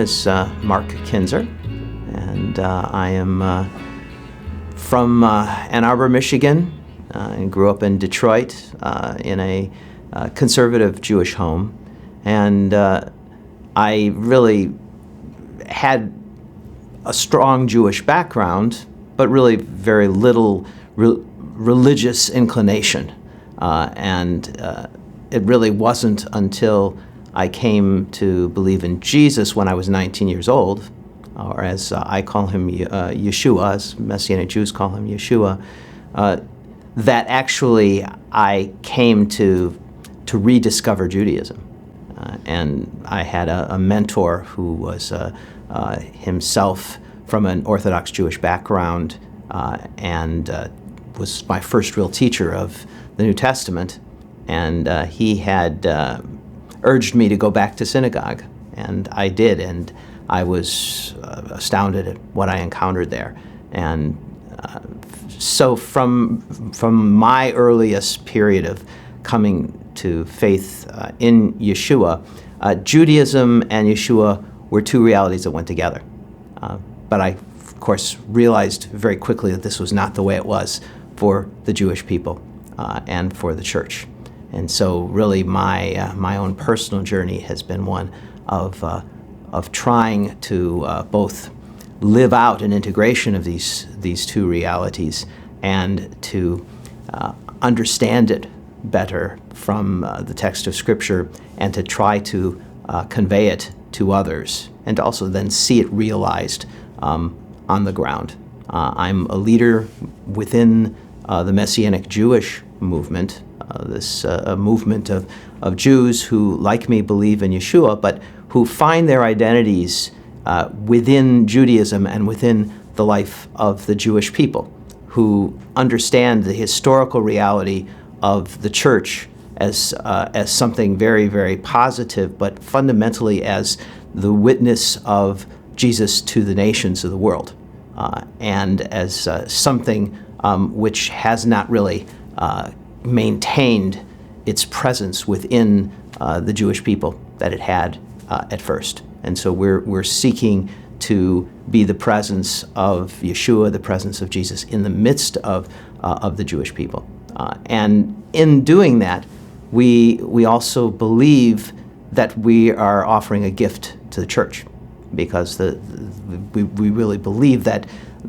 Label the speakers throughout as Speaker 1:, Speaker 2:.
Speaker 1: is Mark Kinzer, and I am from Ann Arbor, Michigan, and grew up in Detroit in a conservative Jewish home. And I really had a strong Jewish background, but really very little religious inclination. It really wasn't until I came to believe in Jesus when I was 19 years old, or as I call him, Yeshua, as Messianic Jews call him, Yeshua, that actually I came to rediscover Judaism. And I had a mentor who was himself from an Orthodox Jewish background and was my first real teacher of the New Testament. And he had urged me to go back to synagogue, and I did, and I was astounded at what I encountered there. And so from my earliest period of coming to faith in Yeshua, Judaism and Yeshua were two realities that went together. But I, of course, realized very quickly that this was not the way it was for the Jewish people and for the church. And so really my own personal journey has been one of trying to both live out an integration of these two realities and to understand it better from the text of Scripture, and to try to convey it to others, and to also then see it realized on the ground. I'm a leader within the Messianic Jewish movement, this movement of Jews who, like me, believe in Yeshua, but who find their identities within Judaism and within the life of the Jewish people, who understand the historical reality of the church as something very, very positive, but fundamentally as the witness of Jesus to the nations of the world, and as something which has not really maintained its presence within the Jewish people that it had at first. And so we're seeking to be the presence of Yeshua, the presence of Jesus in the midst of the Jewish people. And in doing that, we also believe that we are offering a gift to the church, because we really believe that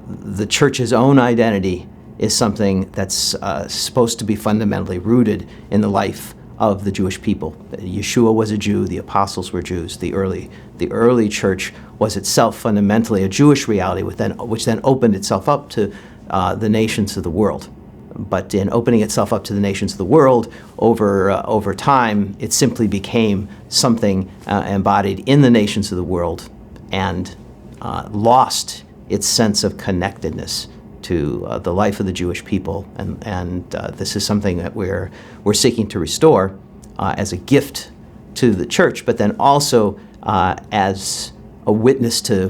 Speaker 1: the church's own identity is something that's supposed to be fundamentally rooted in the life of the Jewish people. Yeshua was a Jew, the apostles were Jews, the early church was itself fundamentally a Jewish reality, which then opened itself up to the nations of the world. But in opening itself up to the nations of the world, over time, it simply became something embodied in the nations of the world, and lost its sense of connectedness to the life of the Jewish people. And this is something that we're seeking to restore as a gift to the church, but then also as a witness to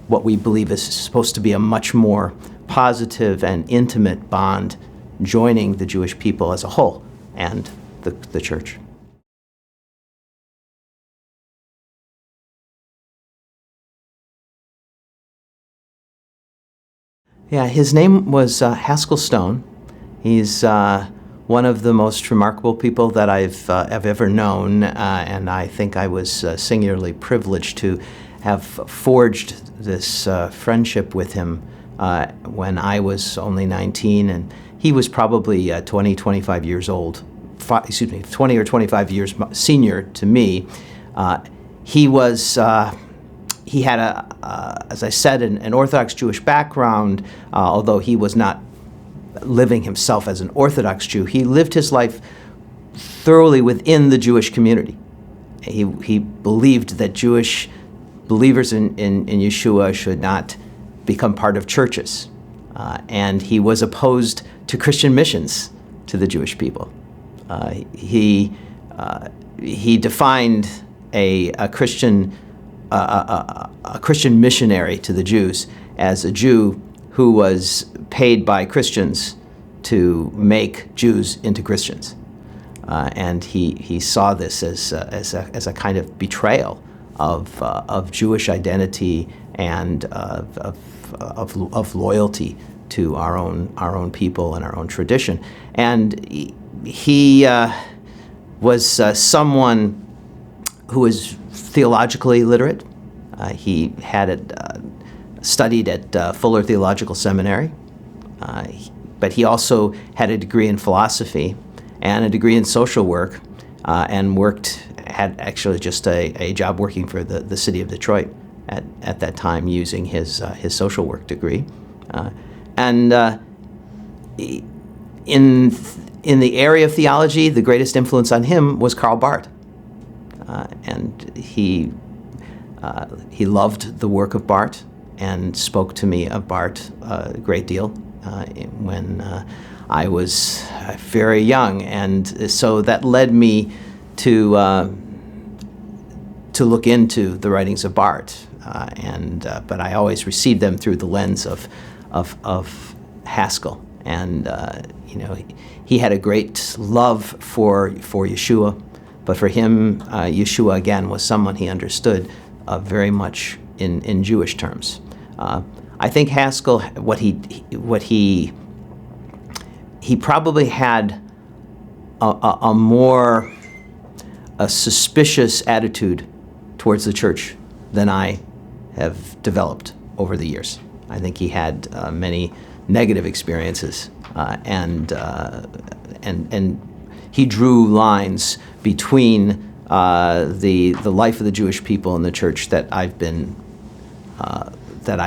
Speaker 1: what we believe is supposed to be a much more positive and intimate bond joining the Jewish people as a whole and the church. Yeah, his name was Haskell Stone. He's one of the most remarkable people that I've ever known, and I think I was singularly privileged to have forged this friendship with him when I was only 19, and he was probably 25 years old, 20 or 25 years senior to me. He had as I said, an Orthodox Jewish background, although he was not living himself as an Orthodox Jew. He lived his life thoroughly within the Jewish community. He believed that Jewish believers in Yeshua should not become part of churches. And he was opposed to Christian missions to the Jewish people. He defined a Christian missionary to the Jews as a Jew who was paid by Christians to make Jews into Christians. And he saw this as a kind of betrayal of Jewish identity and of loyalty to our own people and our own tradition. And he was someone who was theologically literate. He had studied at Fuller Theological Seminary, but he also had a degree in philosophy and a degree in social work, and had actually just a job working for the city of Detroit at that time, using his social work degree. In the area of theology, the greatest influence on him was Karl Barth, and he loved the work of Barth and spoke to me of Barth a great deal when I was very young, and so that led me to look into the writings of Barth, but I always received them through the lens of Haskell, and he had a great love for Yeshua, but for him, Yeshua again was someone he understood very much in Jewish terms. I think Haskell, what he probably had a more suspicious attitude towards the church than I have developed over the years. I think he had many negative experiences, and he drew lines between the life of the Jewish people and the church that I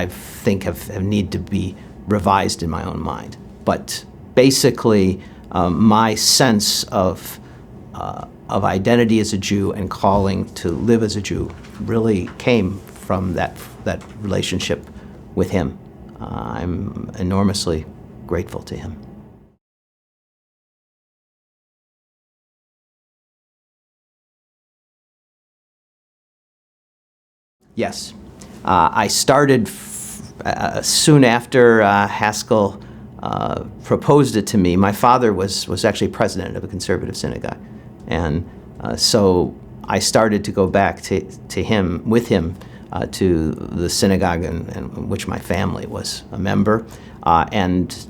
Speaker 1: think have need to be revised in my own mind. But basically, my sense of identity as a Jew and calling to live as a Jew really came from that relationship with him. I'm enormously grateful to him. Yes. I started soon after Haskell proposed it to me. My father was actually president of a conservative synagogue, and so I started to go back to him, with him, to the synagogue in which my family was a member, and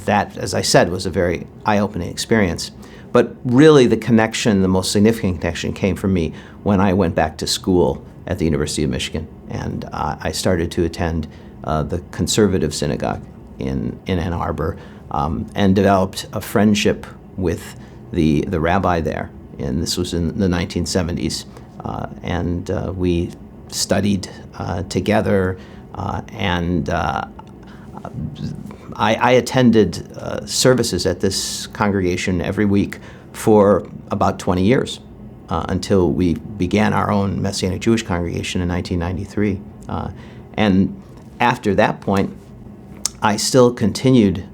Speaker 1: that, as I said, was a very eye-opening experience. But really the most significant connection came for me when I went back to school at the University of Michigan, and I started to attend the conservative synagogue in Ann Arbor, and developed a friendship with the rabbi there. And this was in the 1970s, and we studied together, and I attended services at this congregation every week for about 20 years, until we began our own Messianic Jewish congregation in 1993. And after that point, I still continued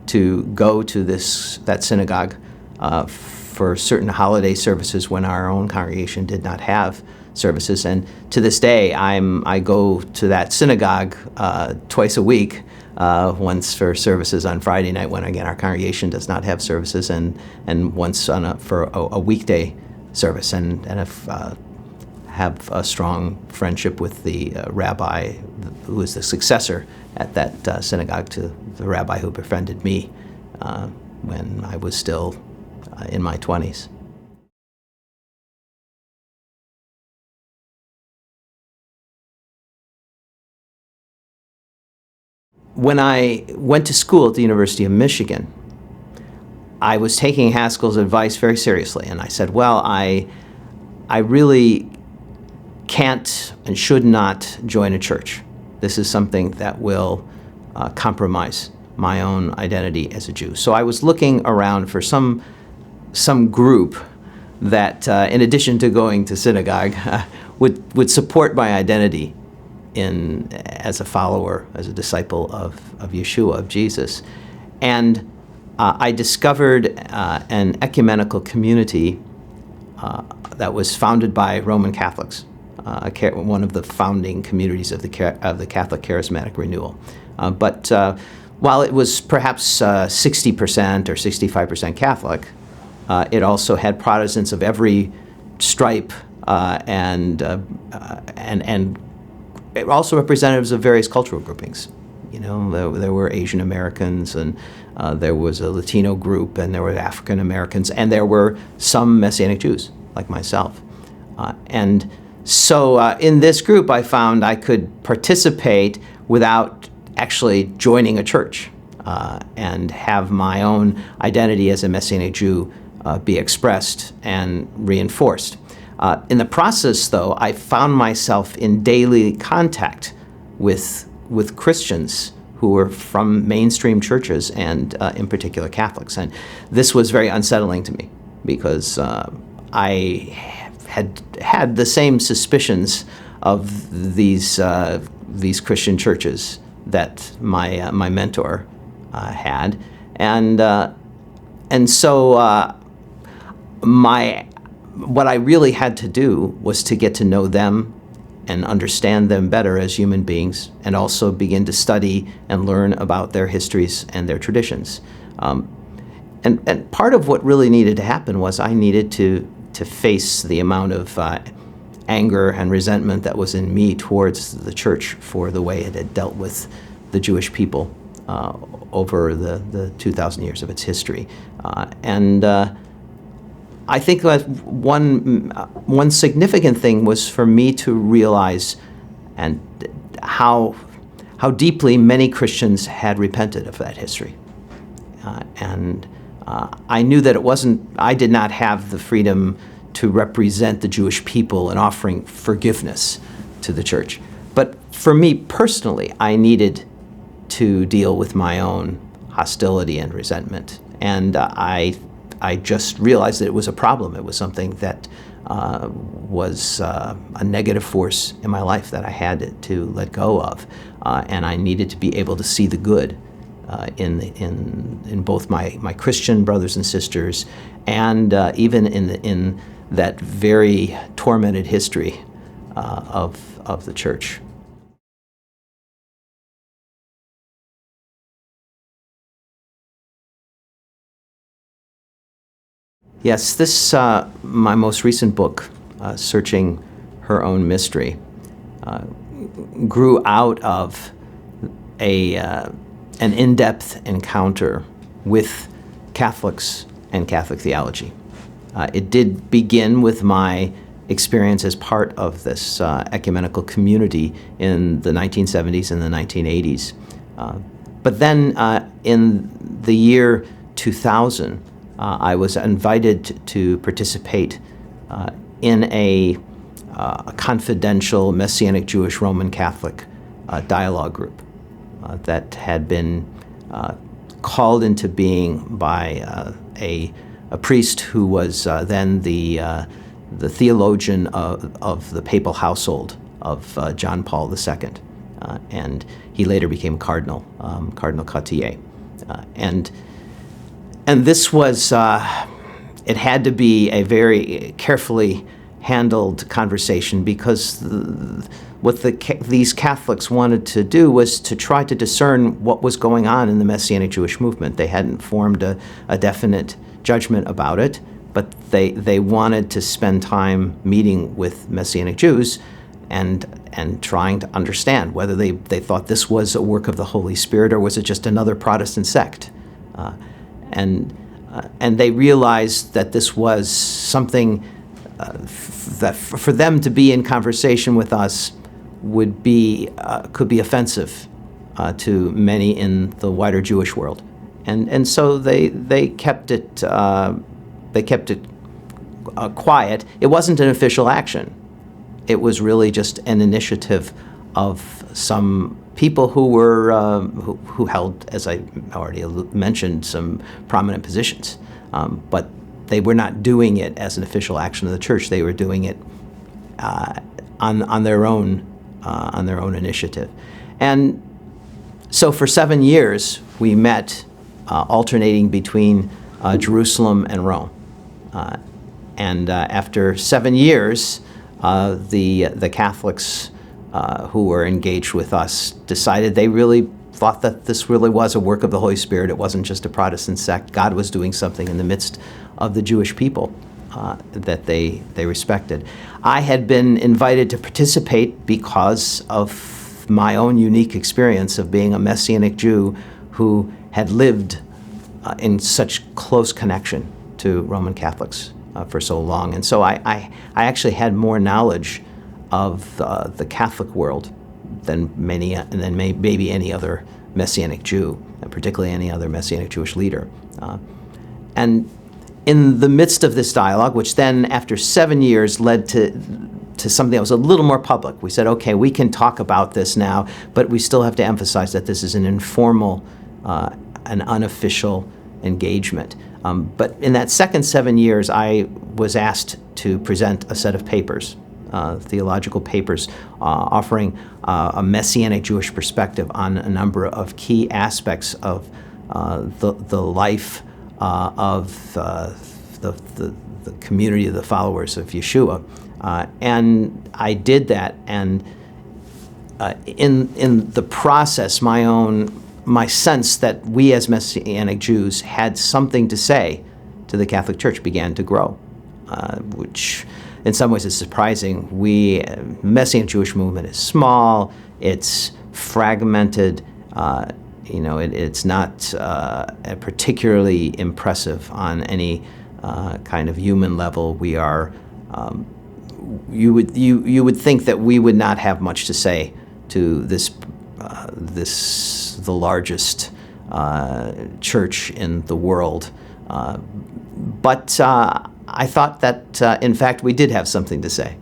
Speaker 1: to go to that synagogue for certain holiday services when our own congregation did not have services. And to this day, I go to that synagogue twice a week, once for services on Friday night when, again, our congregation does not have services, and once for a weekday service, and have a strong friendship with the rabbi who is the successor at that synagogue to the rabbi who befriended me when I was still in my 20s. When I went to school at the University of Michigan, I was taking Haskell's advice very seriously, and I said, well, I really can't and should not join a church. This is something that will compromise my own identity as a Jew. So I was looking around for some group that, in addition to going to synagogue, would support my identity as a follower, as a disciple of Yeshua, of Jesus. And I discovered an ecumenical community that was founded by Roman Catholics, one of the founding communities of the Catholic Charismatic Renewal. But while it was perhaps 60% or 65% Catholic, it also had Protestants of every stripe and also representatives of various cultural groupings. You know, there were Asian Americans, and there was a Latino group, and there were African Americans, and there were some Messianic Jews, like myself. And so in this group, I found I could participate without actually joining a church and have my own identity as a Messianic Jew be expressed and reinforced. In the process, though, I found myself in daily contact with Christians who were from mainstream churches, and in particular Catholics. And this was very unsettling to me, because I had the same suspicions of these Christian churches that my mentor had, and so what I really had to do was to get to know them and understand them better as human beings, and also begin to study and learn about their histories and their traditions. And part of what really needed to happen was I needed to face the amount of anger and resentment that was in me towards the church for the way it had dealt with the Jewish people over the 2,000 years of its history. I think that one significant thing was for me to realize and how deeply many Christians had repented of that history. I knew that I did not have the freedom to represent the Jewish people in offering forgiveness to the church. But for me personally, I needed to deal with my own hostility and resentment. And I just realized that it was a problem. It was something that was a negative force in my life that I had to let go of. And I needed to be able to see the good in both my Christian brothers and sisters, and even in that very tormented history of the church. Yes, this my most recent book, Searching Her Own Mystery, grew out of an in-depth encounter with Catholics and Catholic theology. It did begin with my experience as part of this ecumenical community in the 1970s and the 1980s. But then in the year 2000, I was invited to participate in a confidential Messianic Jewish Roman Catholic dialogue group that had been called into being by a priest who was then the theologian of the papal household of John Paul II, and he later became Cardinal Cartier. And this was, it had to be a very carefully handled conversation, because what these Catholics wanted to do was to try to discern what was going on in the Messianic Jewish movement. They hadn't formed a definite judgment about it, but they wanted to spend time meeting with Messianic Jews and trying to understand whether they thought this was a work of the Holy Spirit, or was it just another Protestant sect. And they realized that this was something that for them to be in conversation with us could be offensive to many in the wider Jewish world, and so they kept it quiet. It wasn't an official action. It was really just an initiative of some people who were who held, as I already mentioned, some prominent positions, but they were not doing it as an official action of the church. They were doing it on their own initiative. And so for 7 years we met, alternating between Jerusalem and Rome. And after 7 years, the Catholics who were engaged with us decided they really thought that this really was a work of the Holy Spirit. It wasn't just a Protestant sect. God was doing something in the midst of the Jewish people. that they respected. I had been invited to participate because of my own unique experience of being a Messianic Jew who had lived in such close connection to Roman Catholics for so long. And so I actually had more knowledge of the Catholic world than maybe any other Messianic Jew, and particularly any other Messianic Jewish leader. And in the midst of this dialogue, which then after 7 years led to something that was a little more public, we said, okay, we can talk about this now, but we still have to emphasize that this is an informal, an unofficial engagement. But in that second 7 years, I was asked to present a set of papers, theological papers, offering a Messianic Jewish perspective on a number of key aspects of the life of the community of the followers of Yeshua. And I did that, and in the process, my sense that we as Messianic Jews had something to say to the Catholic Church began to grow, which in some ways is surprising. Messianic Jewish movement is small, it's fragmented, it's not particularly impressive on any kind of human level. We are, you would think that we would not have much to say to the largest church in the world, but I thought that in fact we did have something to say,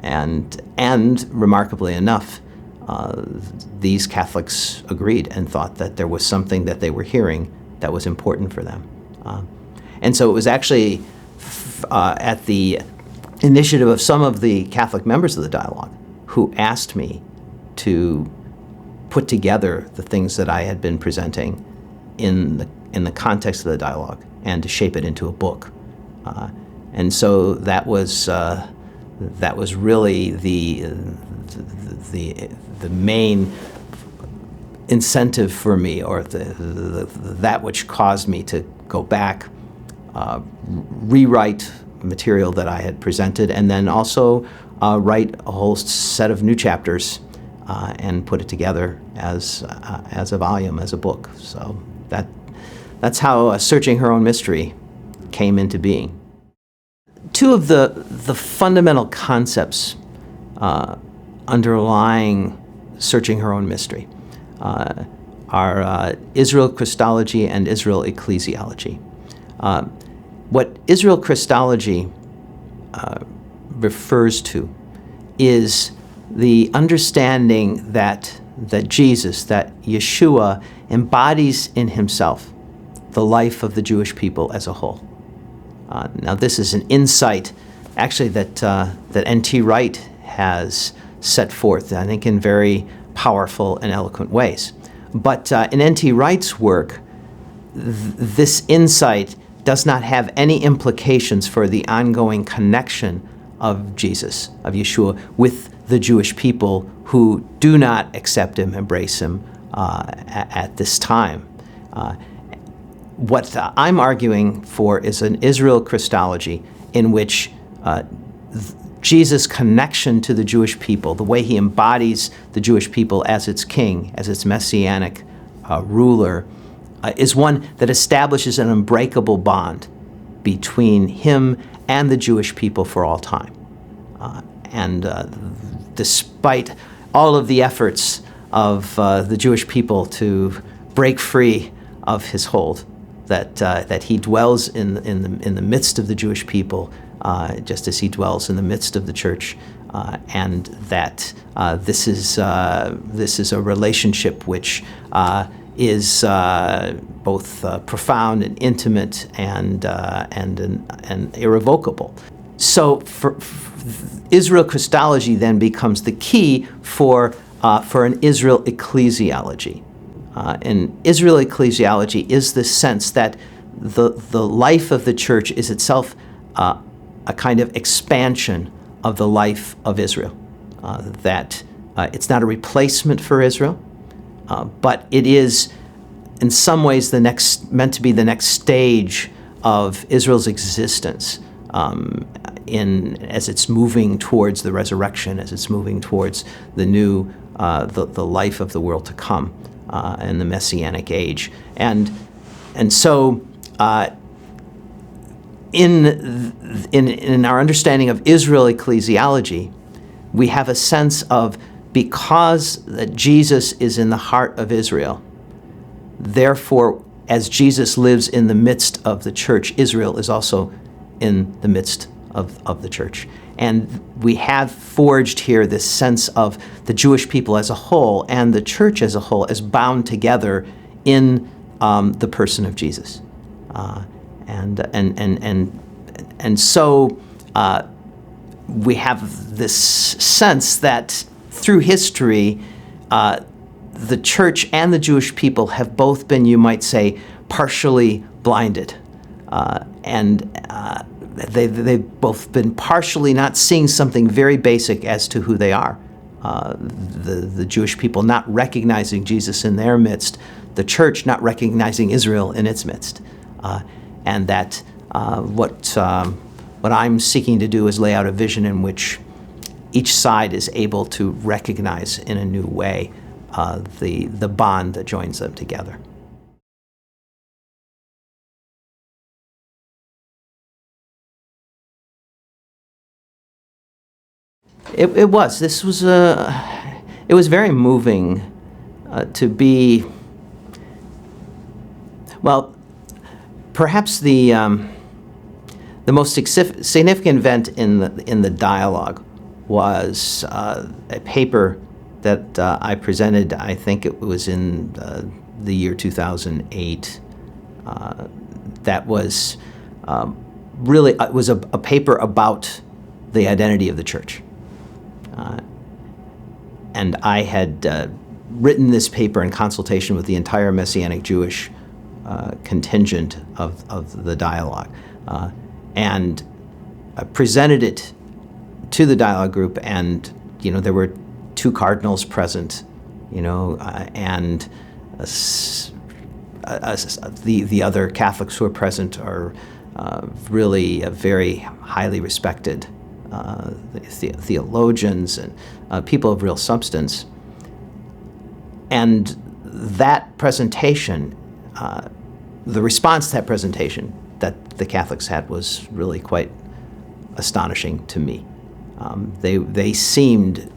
Speaker 1: and remarkably enough, these Catholics agreed and thought that there was something that they were hearing that was important for them. And so it was actually at the initiative of some of the Catholic members of the dialogue who asked me to put together the things that I had been presenting in the context of the dialogue and to shape it into a book. And so that was really the main incentive for me, or that which caused me to go back, rewrite material that I had presented, and then also write a whole set of new chapters and put it together as a volume, as a book. So that's how Searching Her Own Mystery came into being. Two of the fundamental concepts underlying Searching Her Own Mystery are Israel Christology and Israel Ecclesiology. What Israel Christology refers to is the understanding that Jesus, that Yeshua, embodies in himself the life of the Jewish people as a whole. Now, this is an insight, actually, that N.T. Wright has set forth, I think, in very powerful and eloquent ways. But in N.T. Wright's work, this insight does not have any implications for the ongoing connection of Jesus, of Yeshua, with the Jewish people who do not accept him, embrace him at this time. What I'm arguing for is an Israel Christology in which Jesus' connection to the Jewish people, the way he embodies the Jewish people as its king, as its messianic ruler, is one that establishes an unbreakable bond between him and the Jewish people for all time. And despite all of the efforts of the Jewish people to break free of his hold, that he dwells in the midst of the Jewish people, just as he dwells in the midst of the church, and that this is a relationship which is both profound and intimate and irrevocable. So for Israel Christology then becomes the key for an Israel Ecclesiology. And Israel Ecclesiology is the sense that the life of the church is itself a kind of expansion of the life of Israel. That it's not a replacement for Israel, but it is in some ways meant to be the next stage of Israel's existence, as it's moving towards the resurrection, as it's moving towards the new, the life of the world to come, and the Messianic age. And so in our understanding of Israel ecclesiology, we have a sense of, because that Jesus is in the heart of Israel, therefore, as Jesus lives in the midst of the church, Israel is also in the midst of the church. And we have forged here this sense of the Jewish people as a whole and the church as a whole as bound together in the person of Jesus. And so we have this sense that through history, the church and the Jewish people have both been, you might say, partially blinded. They've both been partially not seeing something very basic as to who they are. The Jewish people not recognizing Jesus in their midst, the church not recognizing Israel in its midst. And that what I'm seeking to do is lay out a vision in which each side is able to recognize in a new way the bond that joins them together. It was. This was it was very moving to be. Well, perhaps the most significant event in the dialogue was a paper that I presented. I think it was in the year 2008. That was really it was a paper about the identity of the church. And I had written this paper in consultation with the entire Messianic Jewish contingent of the dialogue, and I presented it to the dialogue group, and there were two cardinals present, and the other Catholics who are present are really very highly respected theologians and people of real substance. And that presentation, the response to that presentation that the Catholics had was really quite astonishing to me. They seemed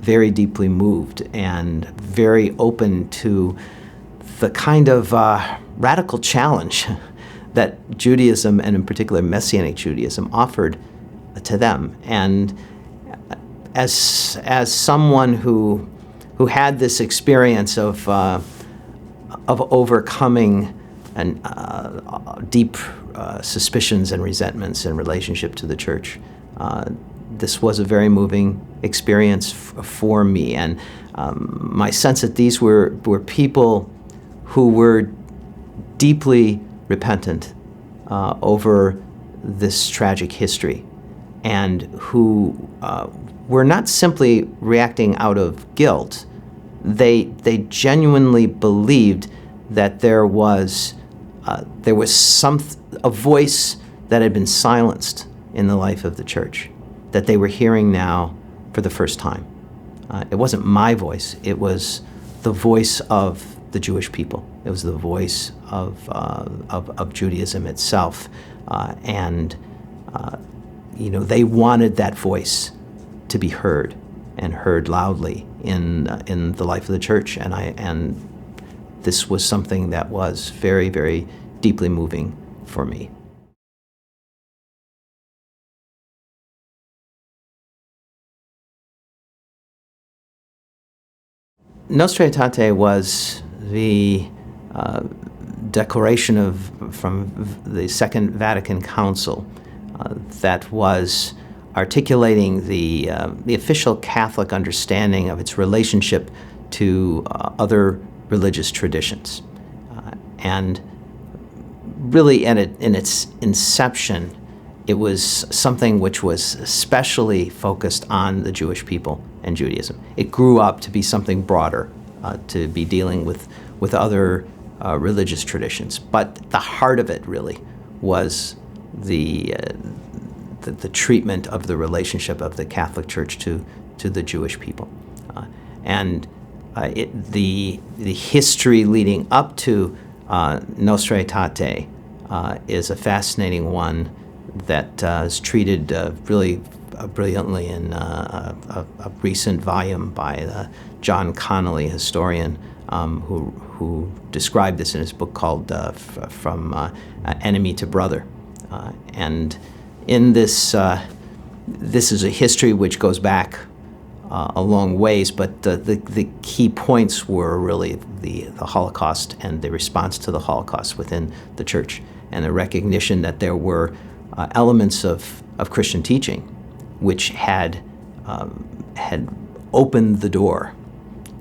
Speaker 1: very deeply moved and very open to the kind of radical challenge that Judaism, and in particular Messianic Judaism, offered to them. And as someone who had this experience of overcoming and deep suspicions and resentments in relationship to the church, this was a very moving experience for me. And my sense that these were people who were deeply repentant over this tragic history, and who were not simply reacting out of guilt. They genuinely believed that there was a voice that had been silenced in the life of the church, that they were hearing now for the first time. It wasn't my voice, it was the voice of the Jewish people. It was the voice of Judaism itself. They wanted that voice to be heard, and heard loudly in the life of the church. And this was something that was very, very deeply moving for me. Nostra Aetate was the declaration from the Second Vatican Council that was articulating the official Catholic understanding of its relationship to other religious traditions. And really in its inception, it was something which was especially focused on the Jewish people and Judaism. It grew up to be something broader, to be dealing with other religious traditions. But the heart of it really was the treatment of the relationship of the Catholic Church to the Jewish people. The history leading up to Nostra Aetate is a fascinating one that is treated really brilliantly in a recent volume by John Connolly, historian, who described this in his book called From Enemy to Brother. And in this, this is a history which goes back a long ways, but the key points were really the Holocaust and the response to the Holocaust within the church, and the recognition that there were elements of Christian teaching which had opened the door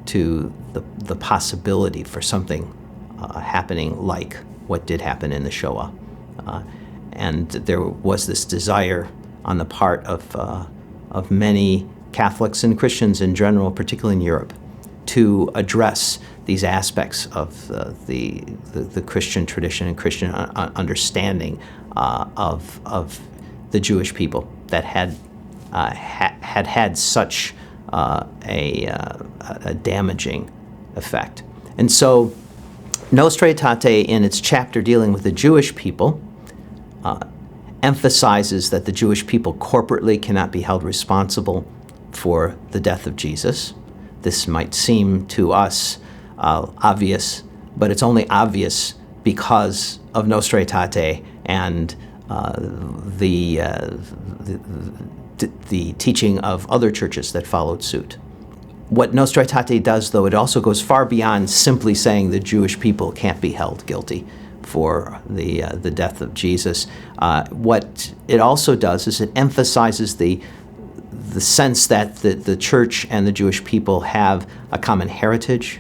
Speaker 1: to the possibility for something happening like what did happen in the Shoah. And there was this desire on the part of many Catholics and Christians in general, particularly in Europe, to address these aspects of the Christian tradition and Christian understanding of the Jewish people that had such a damaging effect. And so Nostra Aetate, in its chapter dealing with the Jewish people, emphasizes that the Jewish people corporately cannot be held responsible for the death of Jesus. This might seem to us obvious, but it's only obvious because of Nostra Aetate and the teaching of other churches that followed suit. What Nostra Aetate does, though, it also goes far beyond simply saying the Jewish people can't be held guilty for the death of Jesus. What it also does is it emphasizes the sense that the church and the Jewish people have a common heritage.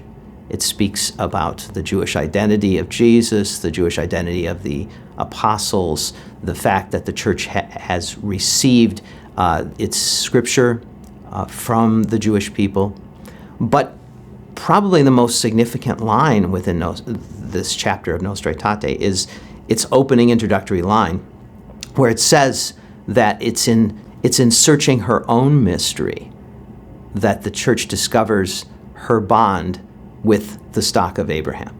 Speaker 1: It speaks about the Jewish identity of Jesus, the Jewish identity of the apostles, the fact that the church has received its scripture from the Jewish people. But probably the most significant line within this chapter of Nostra Aetate is its opening introductory line, where it says that it's in searching her own mystery that the church discovers her bond with the stock of Abraham.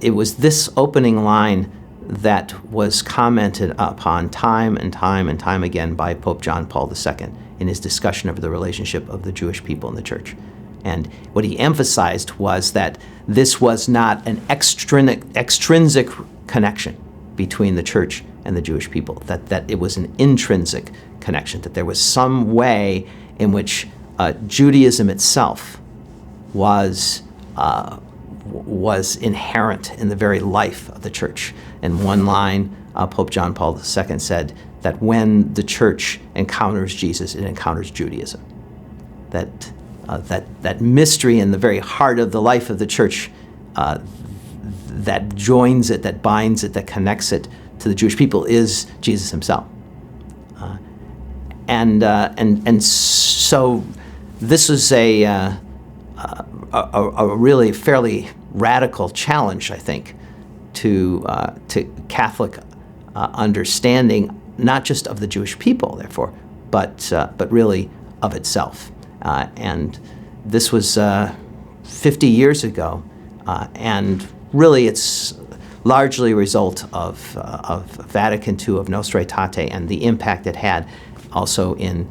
Speaker 1: It was this opening line that was commented upon time and time and time again by Pope John Paul II in his discussion of the relationship of the Jewish people in the church. And what he emphasized was that this was not an extrinsic connection between the church and the Jewish people, that it was an intrinsic connection, that there was some way in which Judaism itself was inherent in the very life of the church. In one line, Pope John Paul II said that when the church encounters Jesus, it encounters Judaism. That mystery in the very heart of the life of the church that joins it, that binds it, that connects it to the Jewish people is Jesus himself. And so this is a really fairly radical challenge, I think, to Catholic understanding, not just of the Jewish people, therefore, but really of itself. And this was 50 years ago, and really it's largely a result of Vatican II, of Nostra Aetate, and the impact it had also in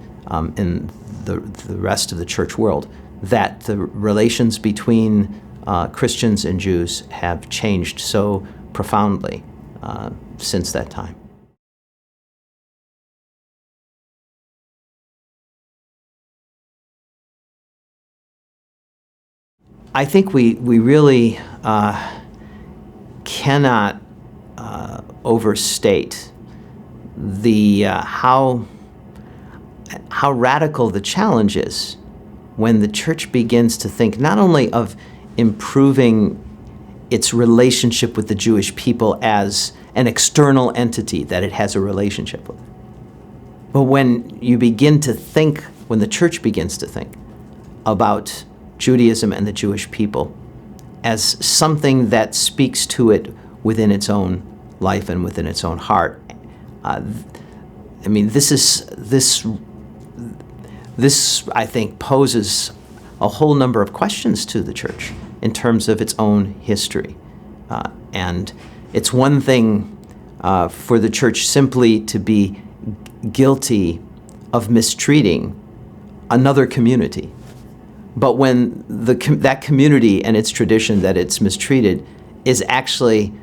Speaker 1: the rest of the church world, that the relations between Christians and Jews have changed so profoundly since that time. I think we really cannot overstate the how radical the challenge is when the church begins to think not only of improving its relationship with the Jewish people as an external entity that it has a relationship with, but when the church begins to think about Judaism and the Jewish people as something that speaks to it within its own life and within its own heart. This I think poses a whole number of questions to the church in terms of its own history. And it's one thing for the church simply to be guilty of mistreating another community. But when that community and its tradition that it's mistreated is actually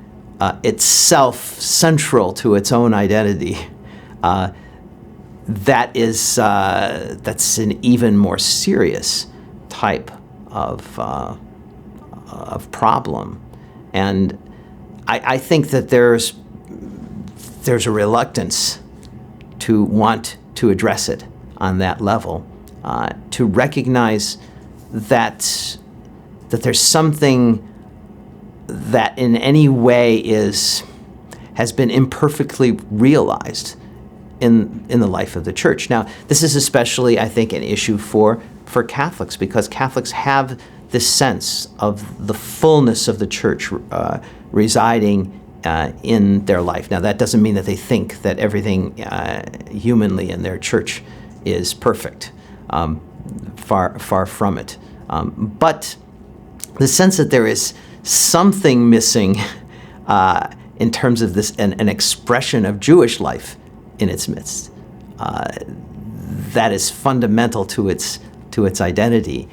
Speaker 1: itself central to its own identity, that's an even more serious type of problem. And I think that there's a reluctance to want to address it on that level, to recognize that there's something that in any way has been imperfectly realized in the life of the church. Now, this is especially, I think, an issue for Catholics, because Catholics have this sense of the fullness of the church residing in their life. Now, that doesn't mean that they think that everything humanly in their church is perfect. Far from it. But the sense that there is something missing in terms of this, an expression of Jewish life in its midst, that is fundamental to its identity.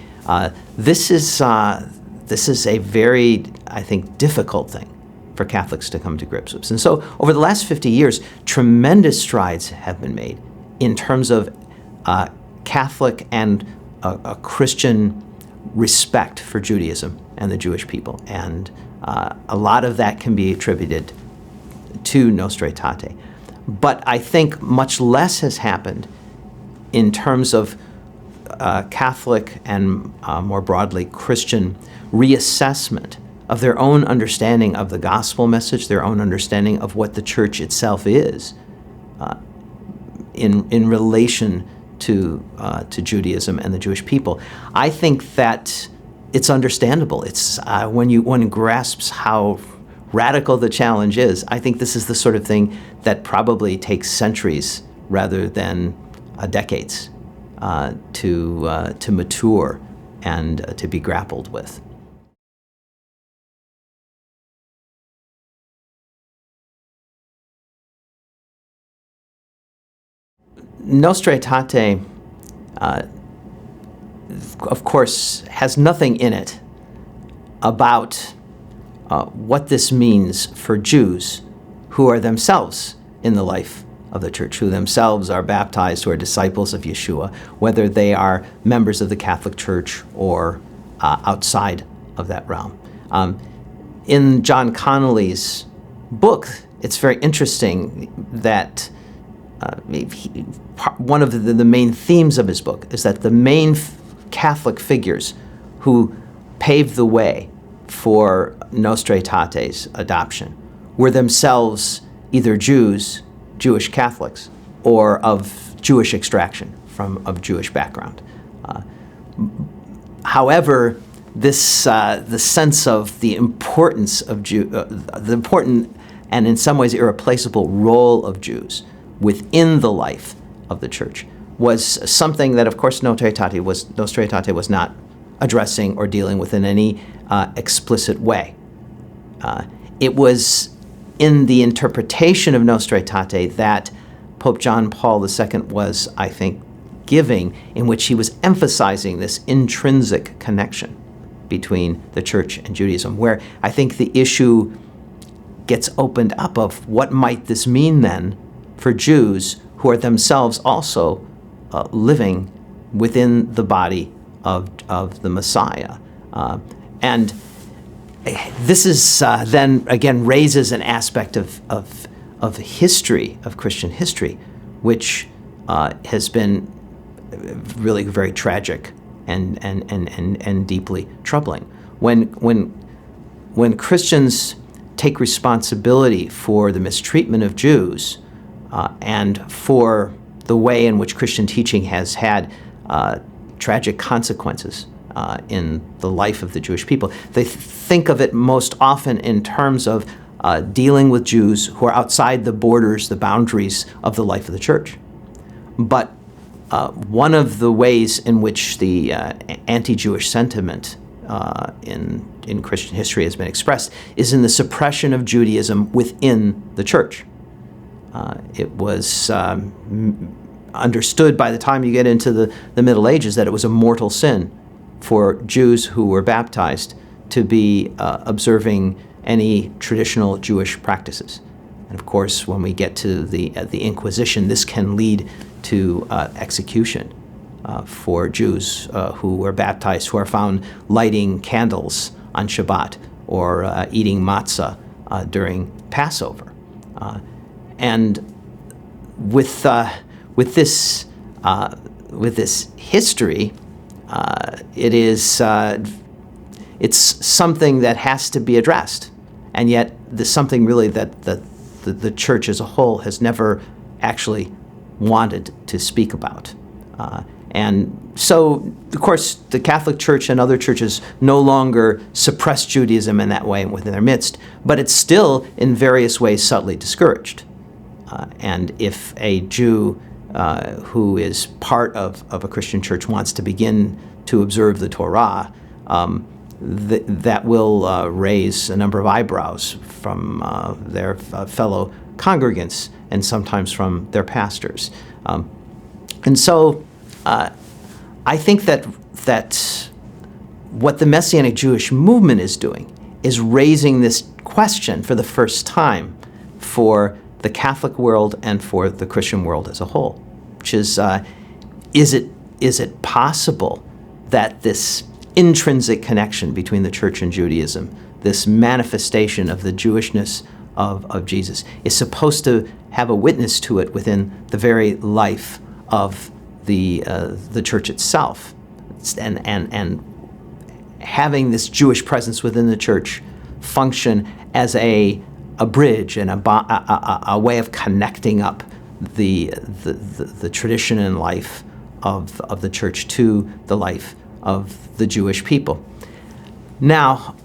Speaker 1: This is a very, I think, difficult thing for Catholics to come to grips with. And so over the last 50 years, tremendous strides have been made in terms of Catholic and a Christian respect for Judaism and the Jewish people. And a lot of that can be attributed to Nostra Aetate. But I think much less has happened in terms of Catholic and more broadly Christian reassessment of their own understanding of the gospel message, their own understanding of what the church itself is in relation to Judaism and the Jewish people. I think that it's understandable. It's when one grasps how radical the challenge is, I think this is the sort of thing that probably takes centuries rather than decades to mature and to be grappled with. Nostra Aetate, of course, has nothing in it about what this means for Jews who are themselves in the life of the church, who themselves are baptized, who are disciples of Yeshua, whether they are members of the Catholic Church or outside of that realm. In John Connolly's book, it's very interesting that one of the main themes of his book is that the main Catholic figures who paved the way for Nostra Aetate's adoption were themselves either Jews, Jewish Catholics, or of Jewish extraction, of Jewish background. However, the sense of the importance of the important and in some ways irreplaceable role of Jews within the life of the church was something that, of course, Nostra Aetate was not addressing or dealing with in any explicit way. It was in the interpretation of Nostra Aetate that Pope John Paul II was, I think, giving, in which he was emphasizing this intrinsic connection between the church and Judaism, where I think the issue gets opened up of what might this mean then for Jews who are themselves also living within the body of the Messiah. And this is then again raises an aspect of history, of Christian history, which has been really very tragic and deeply troubling. When Christians take responsibility for the mistreatment of Jews and for the way in which Christian teaching has had tragic consequences in the life of the Jewish people, they think of it most often in terms of dealing with Jews who are outside the borders, the boundaries of the life of the church. But one of the ways in which the anti-Jewish sentiment in Christian history has been expressed is in the suppression of Judaism within the church. It was understood by the time you get into the Middle Ages that it was a mortal sin for Jews who were baptized to be observing any traditional Jewish practices. And of course, when we get to the Inquisition, this can lead to execution for Jews who were baptized, who are found lighting candles on Shabbat or eating matzah during Passover. And with this history, it's something that has to be addressed, and yet there's something really that the church as a whole has never actually wanted to speak about. And so, of course, the Catholic Church and other churches no longer suppress Judaism in that way within their midst, but it's still in various ways subtly discouraged. And if a Jew who is part of a Christian church wants to begin to observe the Torah, that will raise a number of eyebrows from their fellow congregants and sometimes from their pastors. And so I think that what the Messianic Jewish movement is doing is raising this question for the first time for the Catholic world and for the Christian world as a whole, which is it possible that this intrinsic connection between the church and Judaism, this manifestation of the Jewishness of Jesus, is supposed to have a witness to it within the very life of the church itself, and having this Jewish presence within the church function as a bridge and a way of connecting up the tradition and life of the church to the life of the Jewish people. Now,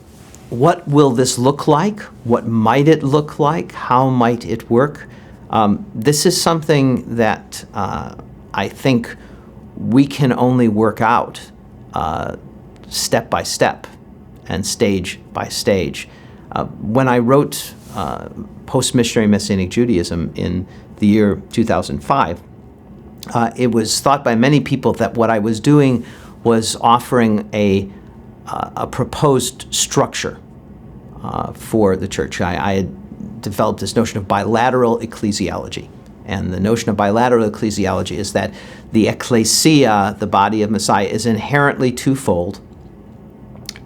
Speaker 1: what will this look like? What might it look like? How might it work? This is something that I think we can only work out step by step and stage by stage. When I wrote Postmissionary Messianic Judaism in the year 2005, it was thought by many people that what I was doing was offering a proposed structure for the church. I had developed this notion of bilateral ecclesiology. And the notion of bilateral ecclesiology is that the ecclesia, the body of Messiah, is inherently twofold.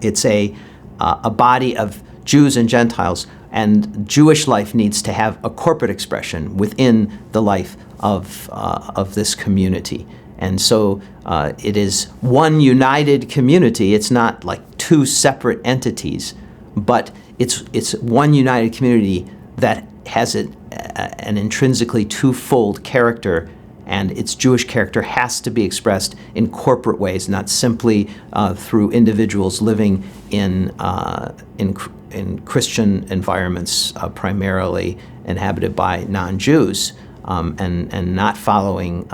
Speaker 1: It's a body of Jews and Gentiles, and Jewish life needs to have a corporate expression within the life of this community. And so it is one united community. It's not like two separate entities, but it's one united community that has an intrinsically twofold character, and its Jewish character has to be expressed in corporate ways, not simply through individuals living in Christian environments, primarily inhabited by non-Jews, and not following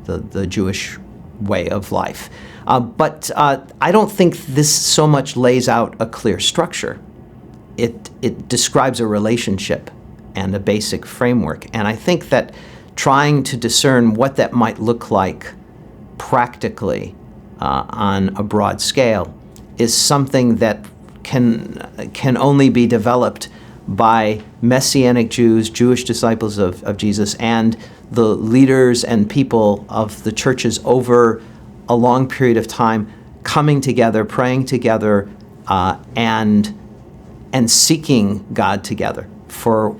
Speaker 1: the Jewish way of life. But I don't think this so much lays out a clear structure. It describes a relationship and a basic framework. And I think that trying to discern what that might look like practically on a broad scale is something that can only be developed by Messianic Jews, Jewish disciples of Jesus, and the leaders and people of the churches over a long period of time, coming together, praying together, and seeking God together for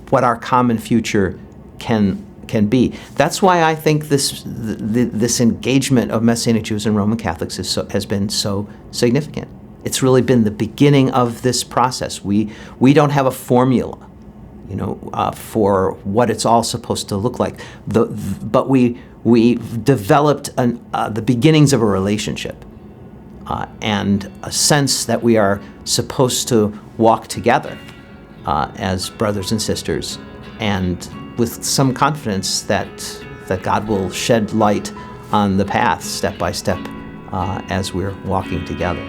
Speaker 1: what our common future can be. That's why I think this engagement of Messianic Jews and Roman Catholics has been so significant. It's really been the beginning of this process. We don't have a formula, for what it's all supposed to look like. But we've developed the beginnings of a relationship and a sense that we are supposed to walk together as brothers and sisters, and with some confidence that God will shed light on the path step by step as we're walking together.